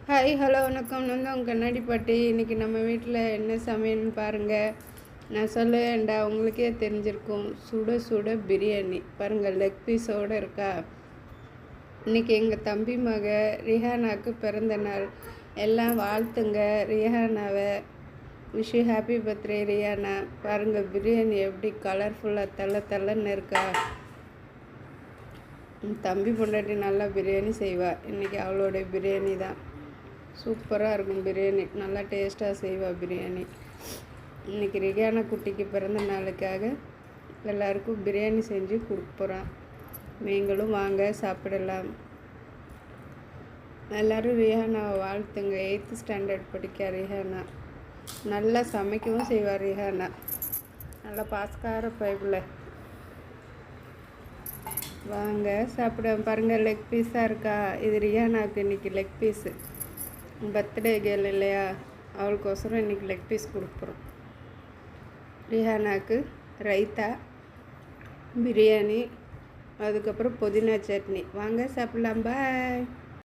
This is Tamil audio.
ஹாய் ஹலோ வணக்கம். நான் தான் உங்கள் கண்ணாடி பாட்டி. இன்றைக்கி நம்ம வீட்டில் என்ன சமையல்னு பாருங்கள். நான் சொல்லுவேன்டா, உங்களுக்கே தெரிஞ்சிருக்கும். சுட சுட பிரியாணி பாருங்கள், லெக் பீஸோடு இருக்கா. இன்றைக்கி எங்கள் தம்பி மக ரிஹானாவுக்கு பிறந்த நாள். எல்லாம் வாழ்த்துங்க ரிஹானாவை. Wish happy birthday Rihana. பாருங்கள் பிரியாணி எப்படி கலர்ஃபுல்லாக தள்ளன்னு இருக்கா. தம்பி பொண்டாட்டி நல்லா பிரியாணி செய்வாள். இன்றைக்கி அவளோடைய பிரியாணி தான் சூப்பராக இருக்கும். பிரியாணி நல்லா டேஸ்ட்டாக செய்வாள் பிரியாணி. இன்றைக்கி ரிஹானா குட்டிக்கு பிறந்த நாளுக்காக எல்லாருக்கும் பிரியாணி செஞ்சு கொடுக்குறோம். நீங்களும் வாங்க சாப்பிடலாம். எல்லோரும் ரிஹானாவை வாழ்த்துங்க. 8th ஸ்டாண்டர்ட் படிக்க ரிஹானா. நல்லா சமைக்கவும் செய்வார் ரிஹானா. நல்லா பாஸ்கார பைப்பில். வாங்க சாப்பிட. பாருங்கள் லெக் பீஸாக இருக்கா. இது ரிஹானாவுக்கு இன்றைக்கி லெக் பீஸு. பர்த்டே கேர்ள் இல்லையா, அவளுக்கோசரம் இன்றைக்கி லெக் பீஸ் கொடுக்குறோம். ரிஹானாவுக்கு ரைத்தா, பிரியாணி, அதுக்கப்புறம் புதினா சட்னி. வாங்க சாப்பிட்லாம். பாய்.